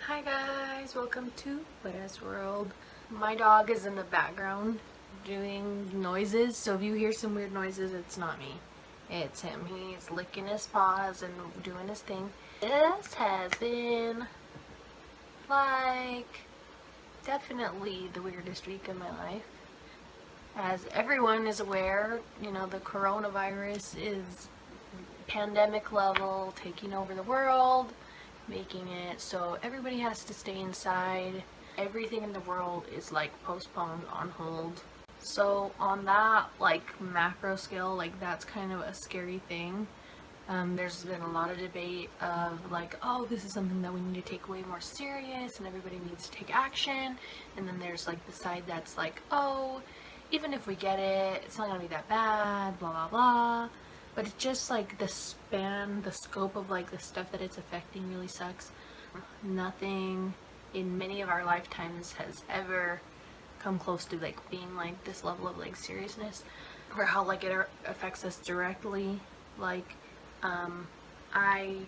Hi guys, welcome to Buddha's World. My dog is in the background doing noises, so if you hear some weird noises, it's not me. It's him. He's licking his paws and doing his thing. This has been, like, definitely the weirdest week of my life. As everyone is aware, the coronavirus is pandemic level, taking over the world, making it so everybody has to stay inside. Everything in the world is like postponed, on hold. So on that like macro scale, like that's kind of a scary thing. There's been a lot of debate of like, oh, this is something that we need to take way more serious and everybody needs to take action. And then there's like the side that's like, oh, even if we get it, it's not gonna be that bad, blah blah blah. But it's just like the scope of like the stuff that it's affecting really sucks. Nothing in many of our lifetimes has ever come close to like being like this level of like seriousness, or how like it affects us directly. Like, I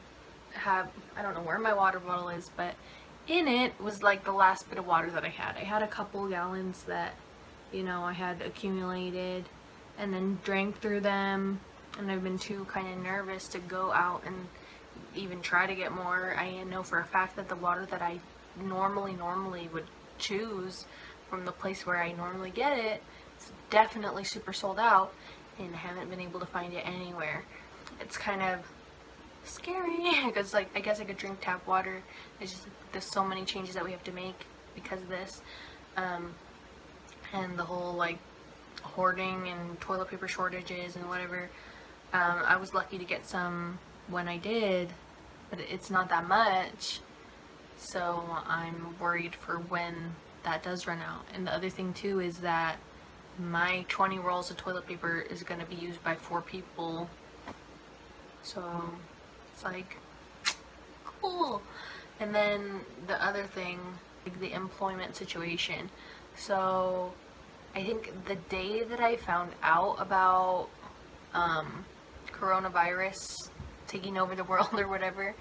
don't know where my water bottle is, but in it was like the last bit of water that I had. I had a couple gallons that, I had accumulated and then drank through them, and I've been too kind of nervous to go out and even try to get more. I know for a fact that the water that I normally would choose from the place where I normally get it, it's definitely super sold out, and I haven't been able to find it anywhere. It's kind of scary because like I guess I could drink tap water. It's just there's so many changes that we have to make because of this, and the whole like hoarding and toilet paper shortages and whatever. I was lucky to get some when I did, but it's not that much, so I'm worried for when that does run out. And the other thing too is that my 20 rolls of toilet paper is going to be used by 4 people, so it's like cool. And then the other thing, like the employment situation. So I think the day that I found out about coronavirus taking over the world or whatever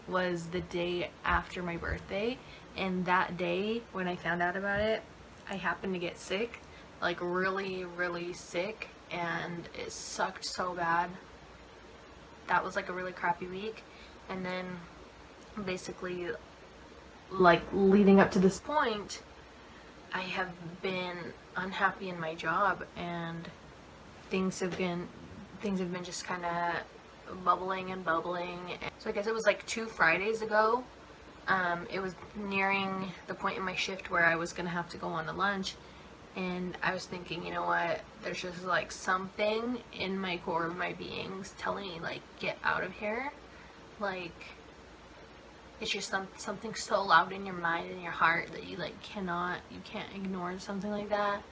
was the day after my birthday. And that day when I found out about it, I happened to get sick, like really sick, and it sucked so bad. That was like a really crappy week. And then basically like leading up to this point, I have been unhappy in my job, and things have been just kind of bubbling. So I guess it was like 2 Fridays ago. It was nearing the point in my shift where I was gonna have to go on to lunch, and I was thinking, you know what? There's just like something in my core of my beings telling me like, get out of here. Like, it's just something so loud in your mind and your heart that you can't ignore something like that.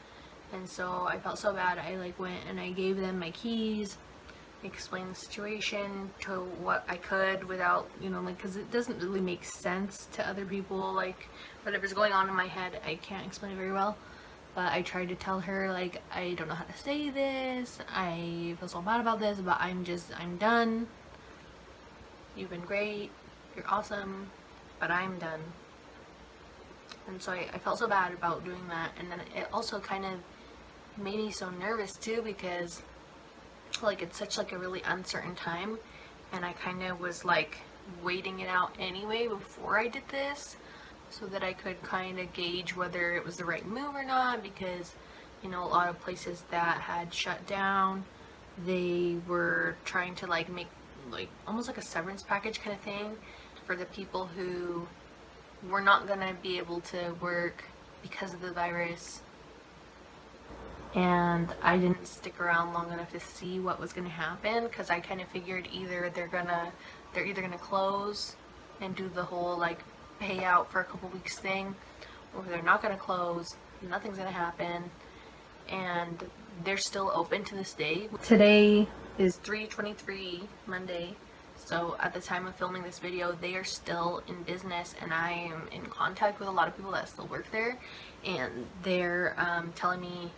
And so I felt so bad. I like went and I gave them my keys, explained the situation to what I could without, because it doesn't really make sense to other people. Like, whatever's going on in my head, I can't explain it very well. But I tried to tell her, like, I don't know how to say this. I feel so bad about this, but I'm done. You've been great. You're awesome. But I'm done. And so I felt so bad about doing that. And then it also kind of made me so nervous too, because like it's such like a really uncertain time, and I kind of was like waiting it out anyway before I did this, so that I could kind of gauge whether it was the right move or not, because a lot of places that had shut down, they were trying to like make like almost like a severance package kind of thing for the people who were not gonna be able to work because of the virus. And I didn't stick around long enough to see what was gonna happen, because I kind of figured either they're either gonna close and do the whole like payout for a couple weeks thing, or they're not gonna close, nothing's gonna happen. And they're still open to this day. Today is 3/23, Monday. So at the time of filming this video, they are still in business, and I am in contact with a lot of people that still work there, and they're telling me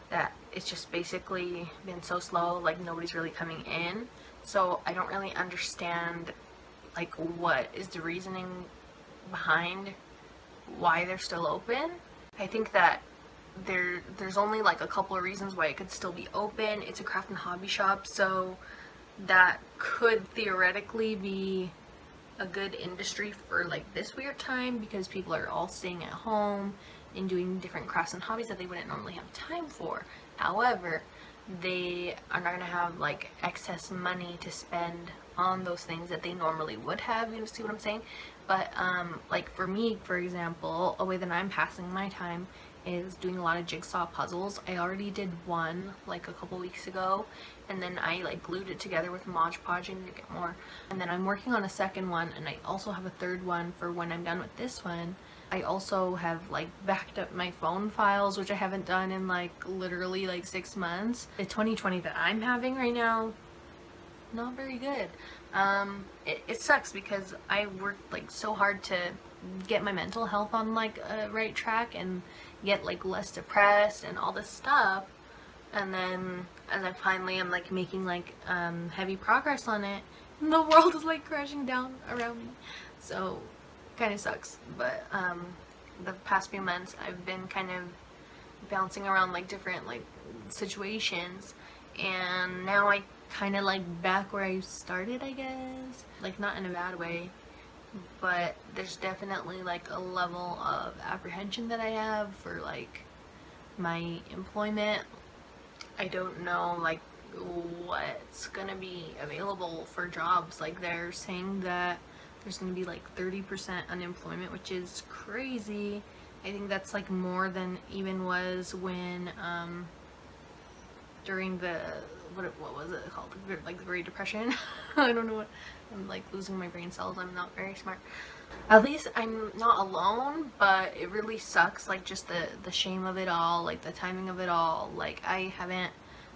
that it's just basically been so slow, like nobody's really coming in. So I don't really understand like what is the reasoning behind why they're still open. I think that there's only like a couple of reasons why it could still be open. It's a craft and hobby shop, so that could theoretically be a good industry for like this weird time, because people are all staying at home and doing different crafts and hobbies that they wouldn't normally have time for. However, they are not going to have like excess money to spend on those things that they normally would have, you know, see what I'm saying? But like for me, for example, a way that I'm passing my time is doing a lot of jigsaw puzzles. I already did one like a couple weeks ago, and then I like glued it together with Mod Podge and to get more. And then I'm working on a second one, and I also have a third one for when I'm done with this one. I also have like backed up my phone files, which I haven't done in like literally like 6 months. The 2020 that I'm having right now, not very good. It sucks because I worked like so hard to get my mental health on like a right track and get like less depressed and all this stuff, and then as I finally am like making like heavy progress on it, the world is like crashing down around me. So kind of sucks. But the past few months I've been kind of bouncing around like different like situations, and now I kind of like back where I started, I guess. Like not in a bad way, but there's definitely like a level of apprehension that I have for like my employment. I don't know like what's gonna be available for jobs. Like they're saying that there's gonna be like 30% unemployment, which is crazy. I think that's like more than even was when during the what was it called, like the Great Depression. I don't know what, I'm like losing my brain cells. I'm not very smart. At least I'm not alone, but it really sucks, like just the shame of it all, like the timing of it all. Like I haven't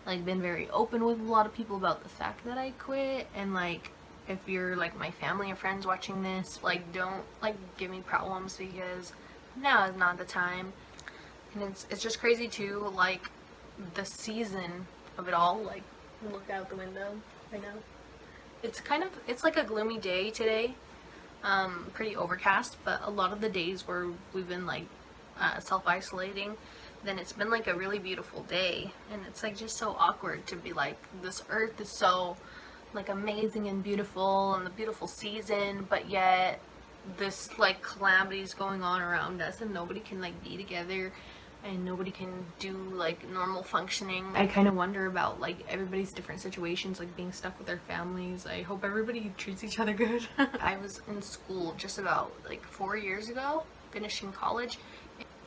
like been very open with a lot of people about the fact that I quit, and like if you're like my family or friends watching this, like don't like give me problems, because now is not the time. And it's just crazy too, like the season of it all. Like look out the window right now. It's like a gloomy day today. Pretty overcast, but a lot of the days where we've been like self-isolating, then it's been like a really beautiful day, and it's like just so awkward to be like, this earth is so like amazing and beautiful and the beautiful season, but yet this like calamity is going on around us, and nobody can like be together, and nobody can do like normal functioning. I kind of wonder about like everybody's different situations, like being stuck with their families. I hope everybody treats each other good. I was in school just about like 4 years ago, finishing college.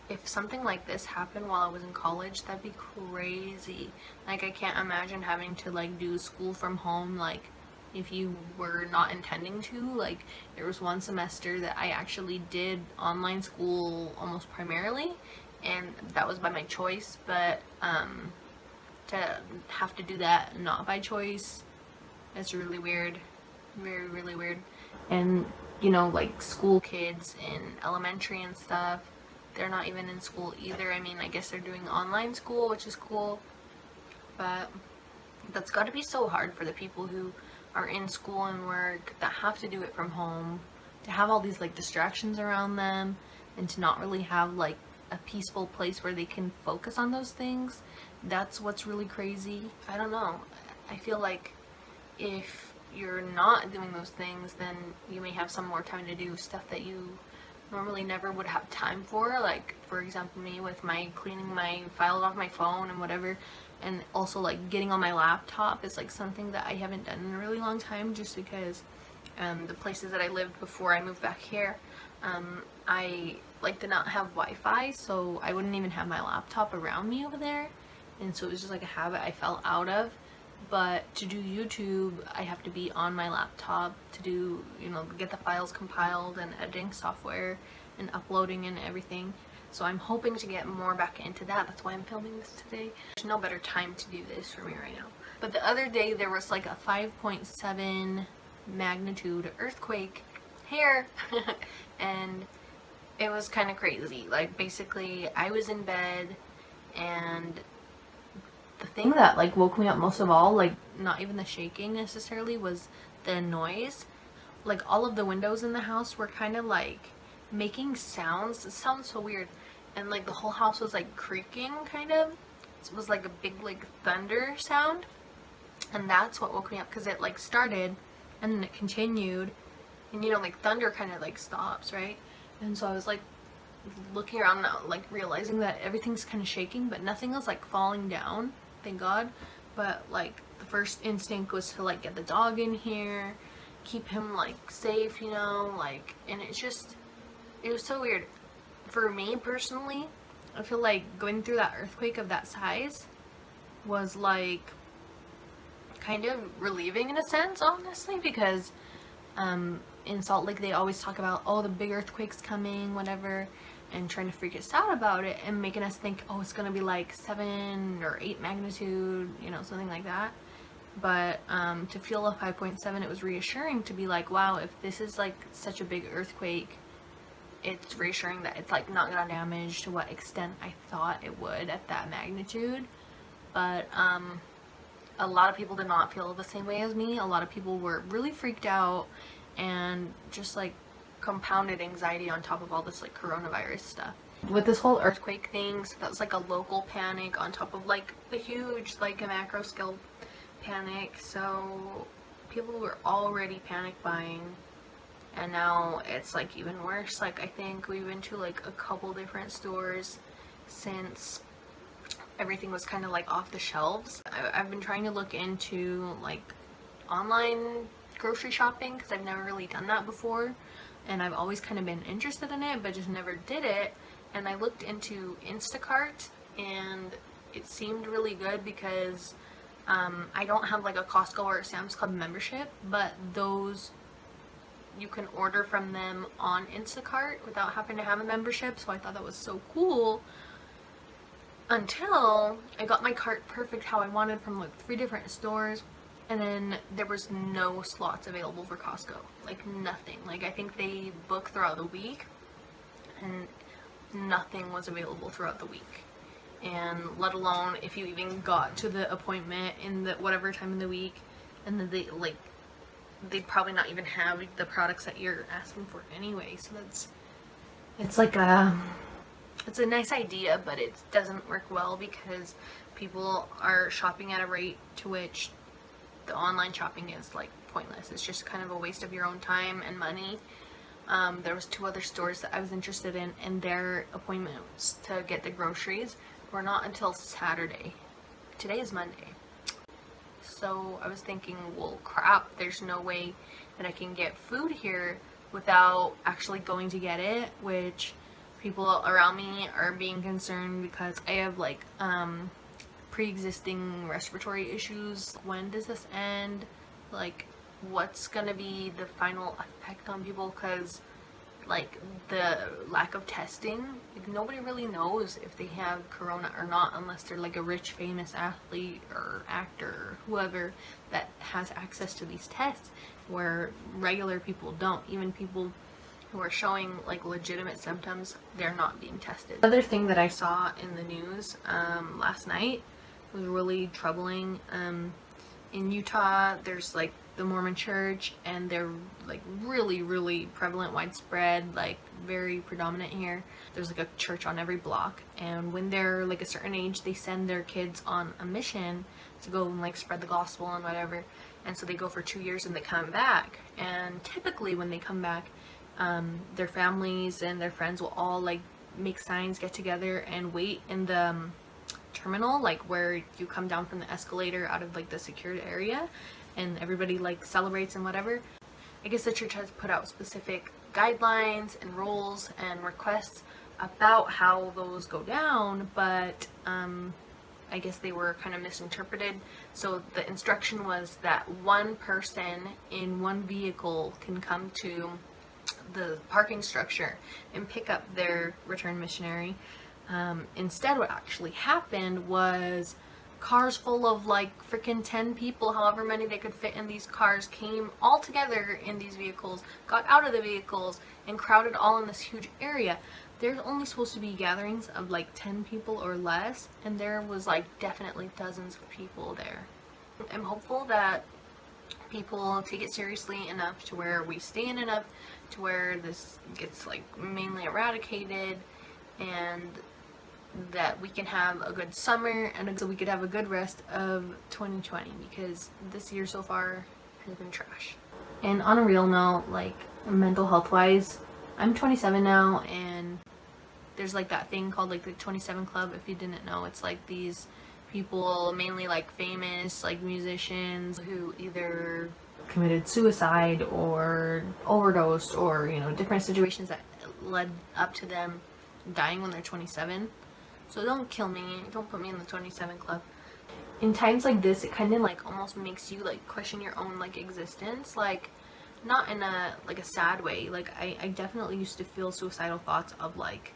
If something like this happened while I was in college, that'd be crazy. Like I can't imagine having to like do school from home, like if you were not intending to. Like there was one semester that I actually did online school almost primarily, and that was by my choice. But to have to do that not by choice, that's really weird. Very, really weird. And you know, like school kids in elementary and stuff, they're not even in school either. I mean, I guess they're doing online school, which is cool, but that's got to be so hard for the people who are in school and work that have to do it from home, to have all these like distractions around them, and to not really have like a peaceful place where they can focus on those things. That's what's really crazy. I don't know. I feel like if you're not doing those things, then you may have some more time to do stuff that you normally never would have time for. Like for example, me with my cleaning my files off my phone and whatever, and also like getting on my laptop is like something that I haven't done in a really long time, just because the places that I lived before I moved back here, I like did not have Wi-Fi, so I wouldn't even have my laptop around me over there, and so it was just like a habit I fell out of. But to do YouTube, I have to be on my laptop to do, you know, get the files compiled and editing software and uploading and everything. So I'm hoping to get more back into that. That's why I'm filming this today. There's no better time to do this for me right now. But the other day there was like a 5.7 magnitude earthquake here and it was kind of crazy. Like basically I was in bed, and the thing that like woke me up most of all, like not even the shaking necessarily, was the noise. Like all of the windows in the house were kind of like making sounds. It sounds so weird. And like the whole house was like creaking, kind of. It was like a big like thunder sound. And that's what woke me up, because it like started and then it continued. And you know, like thunder kind of like stops, right? And so I was like looking around now, like realizing that everything's kind of shaking, but nothing was like falling down, thank God. But like the first instinct was to like get the dog in here, keep him like safe, you know, like, and it's just, it was so weird. For me personally, I feel like going through that earthquake of that size was like kind of relieving in a sense, honestly, because in Salt Lake they always talk about, oh, the big earthquake's coming, whatever, and trying to freak us out about it and making us think, oh, it's gonna be like 7 or 8 magnitude, you know, something like that. But to feel a 5.7, it was reassuring to be like, wow, if this is like such a big earthquake, it's reassuring that it's like not gonna damage to what extent I thought it would at that magnitude. But a lot of people did not feel the same way as me. A lot of people were really freaked out and just like compounded anxiety on top of all this like coronavirus stuff. With this whole earthquake thing, so that was like a local panic on top of like the huge like a macro scale panic. So people were already panic buying, and now it's like even worse. Like I think we've been to like a couple different stores since everything was kind of like off the shelves. I've been trying to look into like online grocery shopping, because I've never really done that before, and I've always kind of been interested in it but just never did it. And I looked into Instacart, and it seemed really good because I don't have like a Costco or a Sam's Club membership, but those you can order from them on Instacart without having to have a membership. So I thought that was so cool, until I got my cart perfect how I wanted from like 3 different stores, and then there was no slots available for Costco. Like nothing. Like I think they book throughout the week, and nothing was available throughout the week. And let alone if you even got to the appointment in the whatever time in the week, and then they'd probably not even have the products that you're asking for anyway. So it's like it's a nice idea, but it doesn't work well because people are shopping at a rate to which the online shopping is like pointless. It's just kind of a waste of your own time and money. There was 2 other stores that I was interested in, and their appointments to get the groceries were not until Saturday. Today is Monday. So I was thinking, well, crap, there's no way that I can get food here without actually going to get it, which people around me are being concerned because I have like pre-existing respiratory issues. When does this end? Like, what's gonna be the final effect on people? Because like the lack of testing, like nobody really knows if they have corona or not unless they're like a rich famous athlete or actor or whoever that has access to these tests, where regular people don't. Even people who are showing like legitimate symptoms, they're not being tested. Another thing that I saw in the news last night was really troubling. In Utah, there's like the Mormon church, and they're like really prevalent, widespread, like very predominant here. There's like a church on every block, and when they're like a certain age, they send their kids on a mission to go and like spread the gospel and whatever. And so they go for 2 years and they come back, and typically when they come back, their families and their friends will all like make signs, get together and wait in the terminal, like where you come down from the escalator out of like the secured area, and everybody like celebrates and whatever. I guess the church has put out specific guidelines and rules and requests about how those go down, but I guess they were kind of misinterpreted. So the instruction was that 1 person in 1 vehicle can come to the parking structure and pick up their returned missionary. Instead, what actually happened was cars full of like freaking 10 people, however many they could fit in these cars, came all together in these vehicles, got out of the vehicles, and crowded all in this huge area. There's only supposed to be gatherings of like 10 people or less, and there was like definitely dozens of people there. I'm hopeful that people take it seriously enough to where we stay in enough to where this gets like mainly eradicated, and that we can have a good summer, and so we could have a good rest of 2020, because this year so far has been trash. And on a real note, like mental health wise, I'm 27 now, and there's like that thing called like the 27 Club. If you didn't know, it's like these people, mainly like famous like musicians, who either committed suicide or overdosed, or you know, different situations that led up to them dying when they're 27. So don't kill me, don't put me in the 27 Club. In times like this, it kind of like almost makes you like question your own like existence, like not in a like a sad way. Like I definitely used to feel suicidal thoughts of like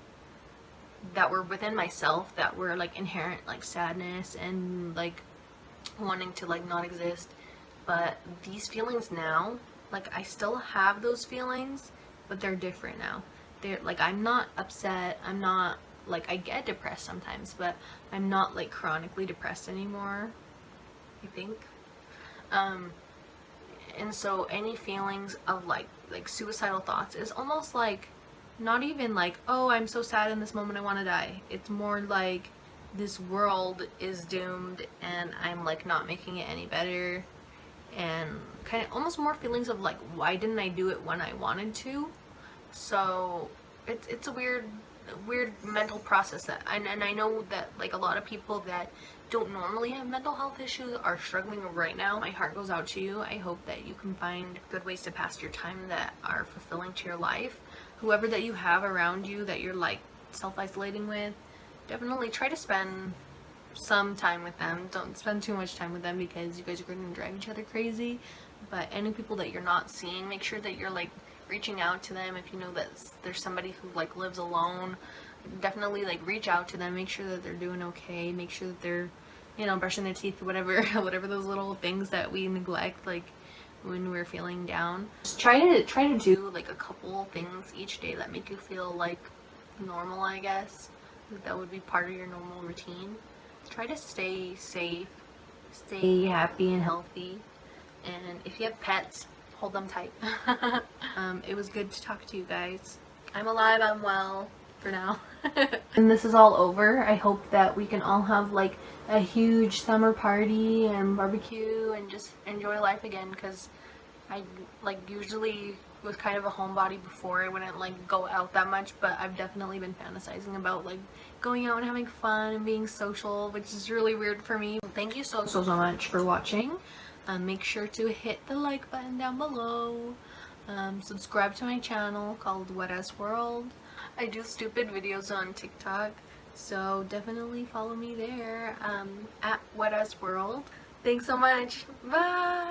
that were within myself, that were like inherent like sadness and like wanting to like not exist. But these feelings now, like I still have those feelings, but they're different now. They're like, I'm not upset, I'm not like, I get depressed sometimes, but I'm not like chronically depressed anymore, I think. And so any feelings of like suicidal thoughts is almost like not even like, oh, I'm so sad in this moment, I want to die. It's more like this world is doomed and I'm like not making it any better, and kind of almost more feelings of like, why didn't I do it when I wanted to? So it's a weird mental process that, and I know that like a lot of people that don't normally have mental health issues are struggling right now. My heart goes out to you. I hope that you can find good ways to pass your time that are fulfilling to your life. Whoever that you have around you that you're like self-isolating with, definitely try to spend some time with them. Don't spend too much time with them, because you guys are going to drive each other crazy. But any people that you're not seeing, make sure that you're like reaching out to them. If you know that there's somebody who like lives alone, definitely like reach out to them, make sure that they're doing okay, make sure that they're, you know, brushing their teeth, whatever whatever those little things that we neglect like when we're feeling down. Just try to do like a couple things each day that make you feel like normal, I guess. That would be part of your normal routine. Try to stay safe, stay happy and healthy, and if you have pets, hold them tight. It was good to talk to you guys. I'm alive, I'm well, for now. And this is all over. I hope that we can all have like a huge summer party and barbecue and just enjoy life again, because I like usually was kind of a homebody before. I wouldn't like go out that much, but I've definitely been fantasizing about like going out and having fun and being social, which is really weird for me. Thank you so much for watching. Make sure to hit the like button down below. Subscribe to my channel called Wet Ass World. I do stupid videos on TikTok, so definitely follow me there, at Wet Ass World. Thanks so much. Bye!